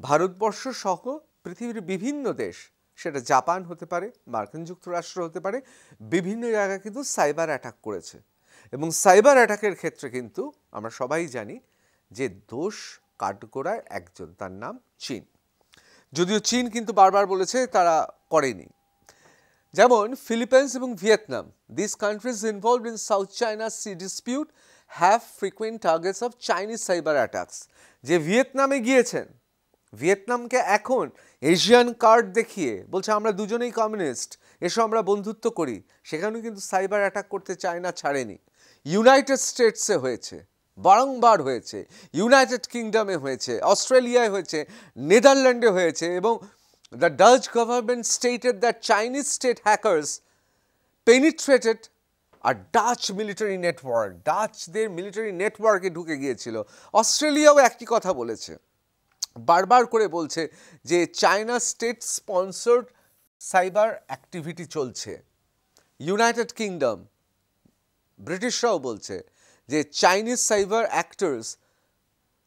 ভারতবর্ষ সহ পৃথিবীর বিভিন্ন দেশ, সেটা জাপান হতে পারে, মার্কিন যুক্তরাষ্ট্র হতে পারে, বিভিন্ন জায়গায় কিন্তু সাইবার অ্যাটাক করেছে। এবং সাইবার অ্যাটাকের ক্ষেত্রে কিন্তু আমরা সবাই জানি যে দোষ কাঠগোড়ায় একজন, তার নাম চীন। যদিও চীন কিন্তু বারবার বলেছে তারা করেনি। যেমন ফিলিপাইন্স এবং Vietnam, this countries involved in South China sea dispute have frequent targets of Chinese cyber attacks. যে ভিয়েতনামে গিয়েছেন, ভিয়েতনামকে এখন এশিয়ান কার্ড দেখিয়ে বলছে আমরা দুজনেই কমিউনিস্ট, এসো আমরা বন্ধুত্ব করি, সেখানেও কিন্তু সাইবার অ্যাটাক করতে চায়না ছাড়েনি। ইউনাইটেড স্টেটসে হয়েছে, বারংবার হয়েছে, ইউনাইটেড কিংডমে হয়েছে, অস্ট্রেলিয়ায় হয়েছে, নেদারল্যান্ডে হয়েছে, এবং the Dutch government stated that Chinese state hackers penetrated a Dutch military network. ডাচদের মিলিটারি নেটওয়ার্কে ঢুকে গিয়েছিল। অস্ট্রেলিয়াও একই কথা বলেছে, বারবার করে বলছে যে China state sponsored cyber activity চলছে। ইউনাইটেড কিংডম, ব্রিটিশরাও বলছে যে চাইনিজ সাইবার অ্যাক্টরস,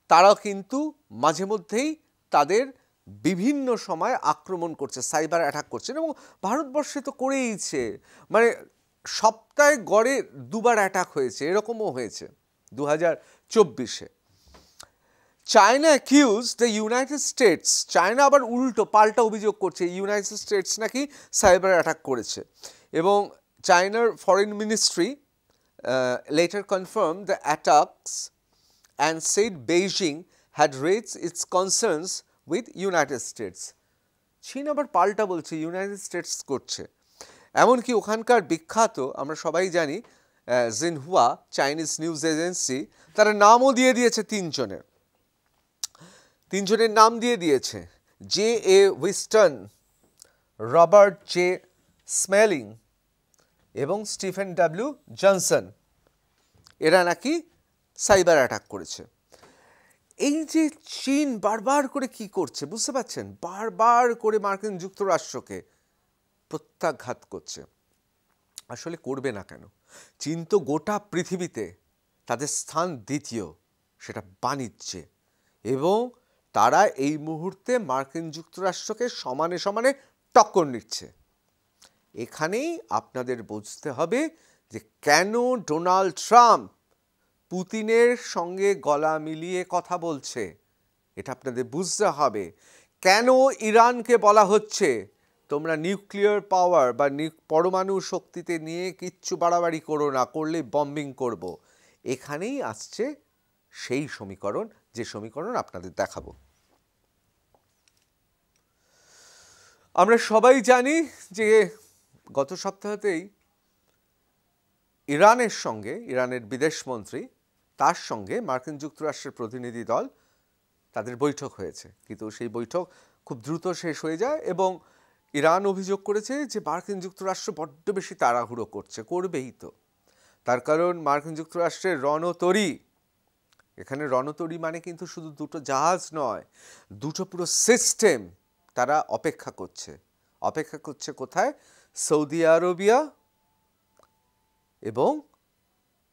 তারাও কিন্তু মাঝে মধ্যেই তাদের বিভিন্ন সময় আক্রমণ করছে, সাইবার অ্যাটাক করছে, এবং ভারতবর্ষে তো করেইছে, মানে সপ্তাহে গড়ে 2বার অ্যাটাক হয়েছে, এরকমও হয়েছে 2024-এ। China accuse the United States, China আবার উল্টো পাল্টা অভিযোগ করছে ইউনাইটেড স্টেটস নাকি সাইবার অ্যাটাক করেছে, এবং চায়নার foreign ministry later confirmed the attacks and said Beijing had raised its concerns with United states. চীন আবার পাল্টা বলছে ইউনাইটেড স্টেটস করছে। এমনকি ওখানকার বিখ্যাত, আমরা সবাই জানি, জিনহুয়া চাইনিজ নিউজ এজেন্সি, তারা নামও দিয়ে দিয়েছে তিনজনের নাম দিয়ে দিয়েছে, J A Winston, Robert J smelling এবং স্টিফেন ডাব্লিউ জনসন। এরা নাকি সাইবার অ্যাটাক করেছে। এই যে চীন বারবার করে কি করছে বুঝতে পারছেন, বারবার করে মার্কিন যুক্তরাষ্ট্রকে প্রত্যাঘাত করছে। আসলে করবে না কেন? চীন তো গোটা পৃথিবীতে তাদের স্থান দ্বিতীয়, সেটা বাণিজ্যে, এবং তারা এই মুহূর্তে মার্কিন যুক্তরাষ্ট্রকে সমানে সমানে টক্কর নিচ্ছে। এখানেই আপনাদের বুঝতে হবে যে কেন ডোনাল্ড ট্রাম্প পুতিনের সঙ্গে গলা মিলিয়ে কথা বলছে। এটা আপনাদের বুঝতে হবে। কেন ইরানকে বলা হচ্ছে তোমরা নিউক্লিয়ার পাওয়ার বা পরমাণু শক্তিতে নিয়ে কিচ্ছু বাড়াবাড়ি করো না, করলে বম্বিং করব। এখানেই আসছে সেই সমীকরণ, যে সমীকরণ আপনাদের দেখাবো। আমরা সবাই জানি যে গত সপ্তাহতেই ইরানের সঙ্গে, ইরানের বিদেশমন্ত্রী তার সঙ্গে মার্কিন যুক্তরাষ্ট্রের প্রতিনিধি দল, তাদের বৈঠক হয়েছে, কিন্তু সেই বৈঠক খুব দ্রুত শেষ হয়ে যায় এবং ইরান অভিযোগ করেছে যে মার্কিন যুক্তরাষ্ট্র বড্ড বেশি তাড়াহুড়ো করছে। করবেই তো, তার কারণ মার্কিন যুক্তরাষ্ট্রের রণতরী, এখানে রণতরী মানে কিন্তু শুধু দুটো জাহাজ নয়, দুটো পুরো সিস্টেম তারা অপেক্ষা করছে কোথায়? সৌদি আরবিয়া এবং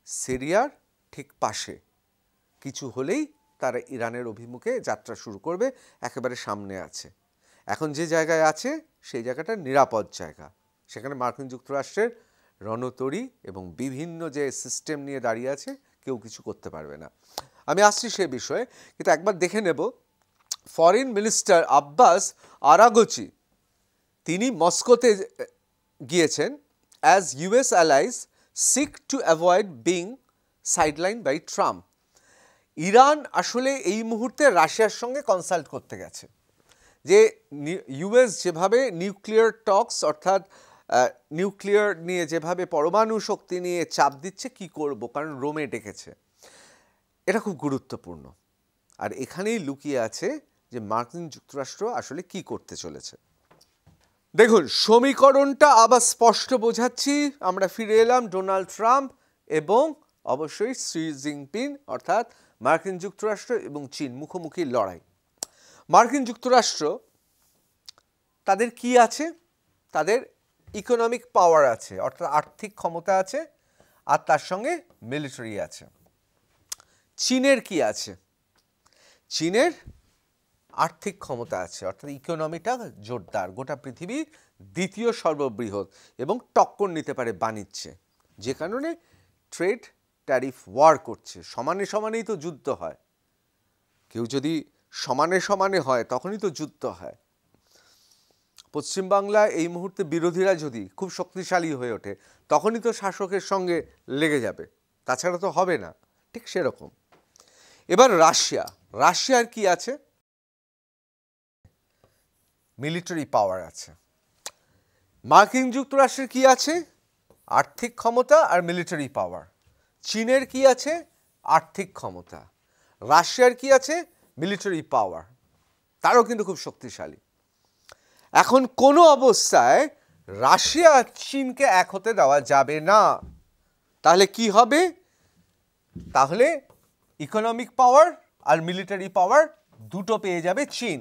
সিরিয়ার ঠিক পাশে। কিছু হলেই তারা ইরানের অভিমুখে যাত্রা শুরু করবে, একেবারে সামনে আছে। এখন যে জায়গায় আছে সেই জায়গাটা নিরাপদ জায়গা, সেখানে মার্কিন যুক্তরাষ্ট্রের রণতরী এবং বিভিন্ন যে সিস্টেম নিয়ে দাঁড়িয়ে আছে, কেউ কিছু করতে পারবে না। আমি আসছি সে বিষয়ে, কিন্তু একবার দেখে নেব ফরেন মিনিস্টার আব্বাস আরাগচি, তিনি মস্কোতে গিয়েছেন as US allies seek to avoid being sideline by Trump. Iran আসলে এই মুহূর্তে রাশিয়ার সঙ্গে কনসাল্ট করতে গেছে যে ইউএস যেভাবে নিউক্লিয়ার টক্স, অর্থাৎ নিউক্লিয়ার নিয়ে যেভাবে পরমাণু শক্তি নিয়ে চাপ দিচ্ছে, কি করব, কারণ রোমে ডেকেছে। এটা খুব গুরুত্বপূর্ণ। আর এখানেই লুকিয়ে আছে যে মার্কিন যুক্তরাষ্ট্র আসলে কি করতে চলেছে। দেখুন, সমীকরণটা আবার স্পষ্ট বোঝাচ্ছি। আমরা ফিরে এলাম ডোনাল্ড ট্রাম্প এবং অবশ্যই শি জিনপিং, অর্থাৎ মার্কিন যুক্তরাষ্ট্র এবং চীন মুখোমুখি লড়াই। মার্কিন যুক্তরাষ্ট্র, তাদের কি আছে? তাদের ইকোনমিক পাওয়ার আছে, অর্থাৎ আর্থিক ক্ষমতা আছে, আর তার সঙ্গে মিলিটারি আছে। চীনের কি আছে? চীনের আর্থিক ক্ষমতা আছে, অর্থাৎ ইকোনমিটা জোরদার, গোটা পৃথিবীর দ্বিতীয় সর্ববৃহৎ এবং টক্কর নিতে পারে বাণিজ্যে, যে কারণে ট্রেড ট্যারিফ ওয়ার করছে। সমানে সমানেই তো যুদ্ধ হয়, কেউ যদি সমানে সমানে হয় তখনই তো যুদ্ধ হয়। পশ্চিমবাংলায় এই মুহূর্তে বিরোধীরা যদি খুব শক্তিশালী হয়ে ওঠে, তখনই তো শাসকের সঙ্গে লেগে যাবে, তাছাড়া তো হবে না। ঠিক সেরকম এবার রাশিয়ার কি আছে? মিলিটারি পাওয়ার আছে। মার্কিন যুক্তরাষ্ট্রের কি আছে? আর্থিক ক্ষমতা আর মিলিটারি পাওয়ার। চীনের কি আছে? আর্থিক ক্ষমতা। রাশিয়ার কি আছে? মিলিটারি পাওয়ার, তারও কিন্তু খুব শক্তিশালী। এখন কোনো অবস্থায় রাশিয়া চীনকে এক হতে দেওয়া যাবে না। তাহলে কি হবে? তাহলে ইকোনমিক পাওয়ার আর মিলিটারি পাওয়ার দুটো পেয়ে যাবে চীন,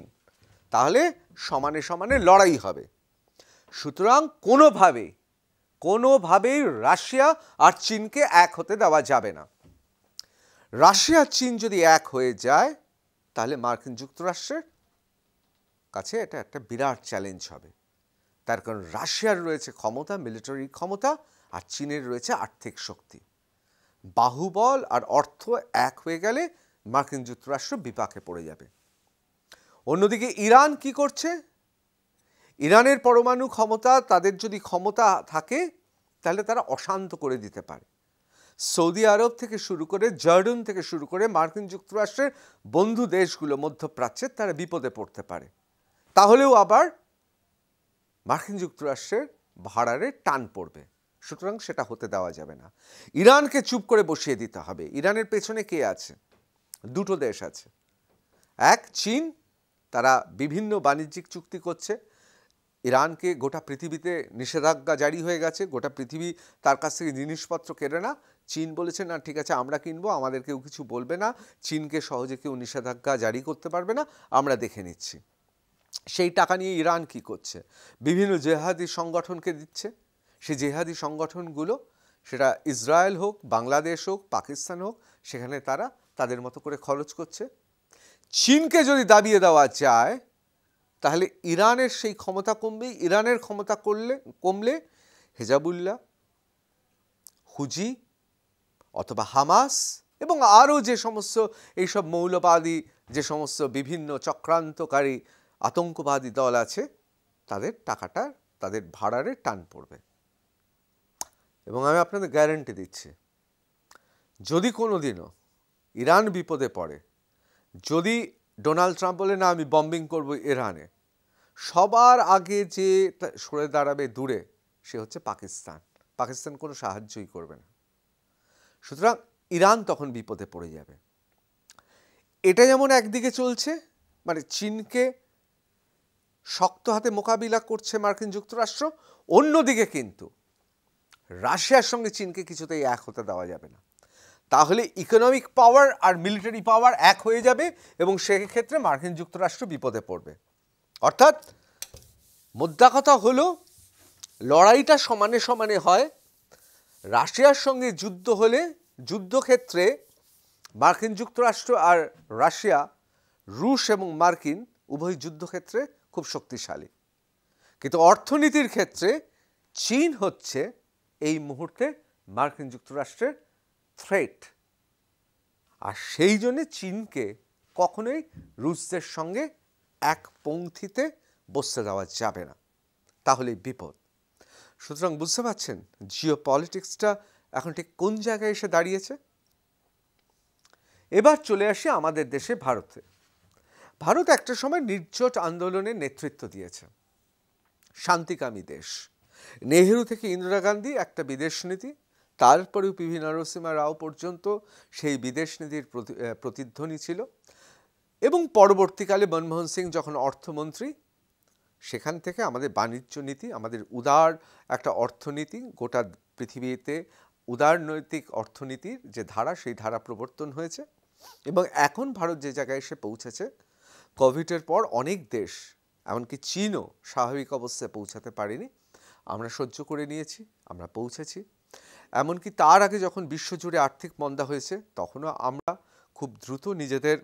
তাহলে সমানে সমানে লড়াই হবে। সুতরাং কোনোভাবেই রাশিয়া আর চীনকে এক হতে দেওয়া যাবে না। রাশিয়া চীন যদি এক হয়ে যায়, তাহলে মার্কিন যুক্তরাষ্ট্রের কাছে এটা একটা বিরাট চ্যালেঞ্জ হবে। তার কারণ রাশিয়ার রয়েছে ক্ষমতা, মিলিটারি ক্ষমতা, আর চীনের রয়েছে আর্থিক শক্তি। বাহুবল আর অর্থ এক হয়ে গেলে মার্কিন যুক্তরাষ্ট্র বিপাকে পড়ে যাবে। অন্যদিকে ইরান কি করছে? ইরানের পরমাণু ক্ষমতা, তাদের যদি ক্ষমতা থাকে তাহলে তারা অশান্ত করে দিতে পারে। সৌদি আরব থেকে শুরু করে, জর্ডন থেকে শুরু করে মার্কিন যুক্তরাষ্ট্রের বন্ধু দেশগুলো মধ্যপ্রাচ্যের, তারা বিপদে পড়তে পারে। তাহলেও আবার মার্কিন যুক্তরাষ্ট্রের ভাড়ারে টান পড়বে। সুতরাং সেটা হতে দেওয়া যাবে না। ইরানকে চুপ করে বসিয়ে দিতে হবে। ইরানের পেছনে কে আছে? দুটো দেশ আছে। এক, চীন, তারা বিভিন্ন বাণিজ্যিক চুক্তি করছে। ইরানকে গোটা পৃথিবীতে নিষেধাজ্ঞা জারি হয়ে গেছে, গোটা পৃথিবী তার কাছ থেকে জিনিসপত্র কেনে না। চীন বলেছে না, ঠিক আছে আমরা কিনবো, আমাদের কেউ কিছু বলবে না, চীনকে সহজে কেউ নিষেধাজ্ঞা জারি করতে পারবে না, আমরা দেখে নিচ্ছি। সেই টাকা নিয়ে ইরান কি করছে? বিভিন্ন জেহাদি সংগঠনকে দিচ্ছে। সেই জেহাদি সংগঠনগুলো, সেটা ইসরায়েল হোক, বাংলাদেশ হোক, পাকিস্তান হোক, সেখানে তারা তাদের মতো করে খরচ করছে। চীনকে যদি দাবিয়ে দেওয়া যায় তাহলে ইরানের সেই ক্ষমতা কমবে। ইরানের ক্ষমতা কমলে হেজাবুল্লাহ, হুজি অথবা হামাস এবং আরও যে সমস্ত এইসব মৌলবাদী, যে সমস্ত বিভিন্ন চক্রান্তকারী আতঙ্কবাদী দল আছে, তাদের টাকাটা, তাদের ভাড়ারে টান পড়বে। এবং আমি আপনাদের গ্যারান্টি দিচ্ছি, যদি কোনো দিনও ইরান বিপদে পড়ে, যদি ডোনাল্ড ট্রাম্প বলে না আমি বম্বিং করব ইরানে, সবার আগে যে সরে দাঁড়াবে দূরে সে হচ্ছে পাকিস্তান। পাকিস্তান কোনো সাহায্যই করবে না। সুতরাং ইরান তখন বিপদে পড়ে যাবে। এটা যেমন একদিকে চলছে, মানে চীনকে শক্ত হাতে মোকাবিলা করছে মার্কিন যুক্তরাষ্ট্র, অন্যদিকে কিন্তু রাশিয়ার সঙ্গে চীনকে কিছুতেই এক হতে দেওয়া যাবে না। তাহলে ইকোনমিক পাওয়ার আর মিলিটারি পাওয়ার এক হয়ে যাবে এবং সেক্ষেত্রে মার্কিন যুক্তরাষ্ট্র বিপদে পড়বে। অর্থাৎ মোদ্দা কথা হলো, লড়াইটা সমানে সমানে হয়। রাশিয়ার সঙ্গে যুদ্ধ হলে, যুদ্ধক্ষেত্রে মার্কিন যুক্তরাষ্ট্র আর রাশিয়া, রুশ এবং মার্কিন উভয় যুদ্ধক্ষেত্রে খুব শক্তিশালী। কিন্তু অর্থনীতির ক্ষেত্রে চীন হচ্ছে এই মুহূর্তে মার্কিন যুক্তরাষ্ট্রের থ্রেট। আর সেই জন্যে চীনকে কখনোই রুশদের সঙ্গে এক পংক্তিতে বসতে দেওয়া যাবে না, তাহলেই বিপদ। সুতরাং বুঝতে পারছেন জিও পলিটিক্সটা এখন ঠিক কোন জায়গায় এসে দাঁড়িয়েছে। এবার চলে আসি আমাদের দেশে, ভারতে। ভারত একটা সময় নির্জোট আন্দোলনের নেতৃত্ব দিয়েছে, শান্তিকামী দেশ। নেহেরু থেকে ইন্দিরা গান্ধী একটা বিদেশ নীতি, তারপরেও পিভি নরসিমহা রাও পর্যন্ত সেই বিদেশ নীতির প্রতিধ্বনি ছিল। এবং পরবর্তীকালে মনমোহন সিং যখন অর্থমন্ত্রী, সেখান থেকে আমাদের বাণিজ্য নীতি, আমাদের উদার একটা অর্থনীতি, গোটা পৃথিবীতে উদারনৈতিক অর্থনীতির যে ধারা, সেই ধারা প্রবর্তন হয়েছে। এবং এখন ভারত যে জায়গায় এসে পৌঁছেছে, কোভিডের পর অনেক দেশ, এমনকি চীনও স্বাভাবিক অবস্থায় পৌঁছাতে পারেনি, আমরা সহ্য করে নিয়েছি, আমরা পৌঁছেছি। এমনকি তার আগে যখন বিশ্বজুড়ে আর্থিক মন্দা হয়েছে, তখনও আমরা খুব দ্রুত নিজেদের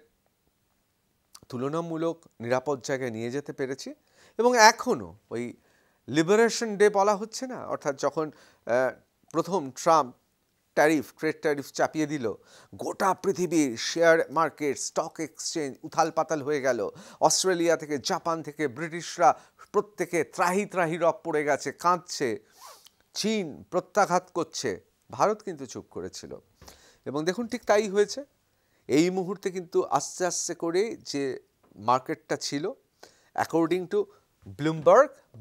তুলনামূলক নিরাপদ জায়গায় নিয়ে যেতে পেরেছি। এবং এখনও ওই লিবারেশন ডে বলা হচ্ছে না, অর্থাৎ যখন প্রথম ট্রাম্প ট্রেড ট্যারিফ চাপিয়ে দিল, গোটা পৃথিবীর শেয়ার মার্কেট, স্টক এক্সচেঞ্জ উথাল পাতাল হয়ে গেল। অস্ট্রেলিয়া থেকে, জাপান থেকে, ব্রিটিশরা প্রত্যেকে ত্রাহি ত্রাহি রব পড়ে গেছে, কাঁদছে। চীন প্রত্যাঘাত করছে, ভারত কিন্তু চুপ করেছিল। এবং দেখুন ঠিক তাই হয়েছে। এই মুহূর্তে কিন্তু আস্তে আস্তে করে যে মার্কেটটা ছিল, অ্যাকর্ডিং টু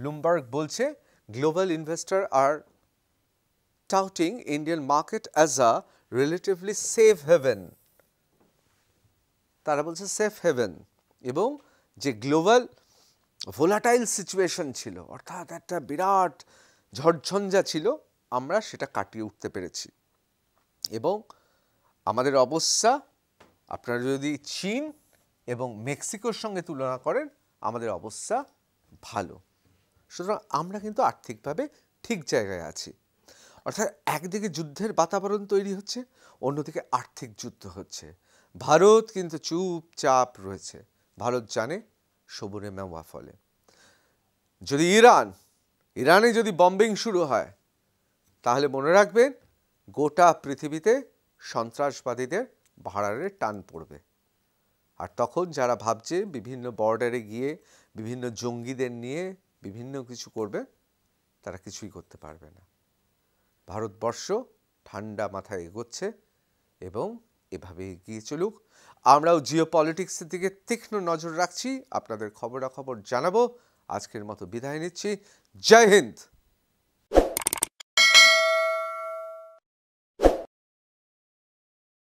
ব্লুমবার্গ বলছে, global investor are touting Indian market as a relatively safe haven. তারা বলছে সেফ হেভেন। এবং যে গ্লোবাল ভোলাটাইল সিচুয়েশন ছিল, অর্থাৎ একটা বিরাট ঝড়ঝঞ্ঝা ছিল, আমরা সেটা কাটিয়ে উঠতে পেরেছি। এবং আমাদের অবস্থা, আপনারা যদি চীন এবং মেক্সিকোর সঙ্গে তুলনা করেন, আমাদের অবস্থা ভালো। সুতরাং আমরা কিন্তু আর্থিকভাবে ঠিক জায়গায় আছি। অর্থাৎ একদিকে যুদ্ধের বাতাবরণ তৈরি হচ্ছে, অন্যদিকে আর্থিক যুদ্ধ হচ্ছে। ভারত কিন্তু চুপচাপ রয়েছে। ভারত জানে সবুরে মেওয়া ফলে। যদি ইরানে যদি বম্বিং শুরু হয়, তাহলে মনে রাখবেন গোটা পৃথিবীতে সন্ত্রাসবাদীদের ভাড়ারে টান পড়বে। আর তখন যারা ভাবছে বিভিন্ন বর্ডারে গিয়ে বিভিন্ন জঙ্গিদের নিয়ে বিভিন্ন কিছু করবে, তারা কিছুই করতে পারবে না। ভারতবর্ষ ঠান্ডা মাথায় এগোচ্ছে এবং এভাবে এগিয়ে চলুক। আমরাও জিও পলিটিক্সের দিকে তীক্ষ্ণ নজর রাখছি, আপনাদের খবরাখবর জানাবো। আজকের মতো বিদায় নিচ্ছি। জয় হিন্দ।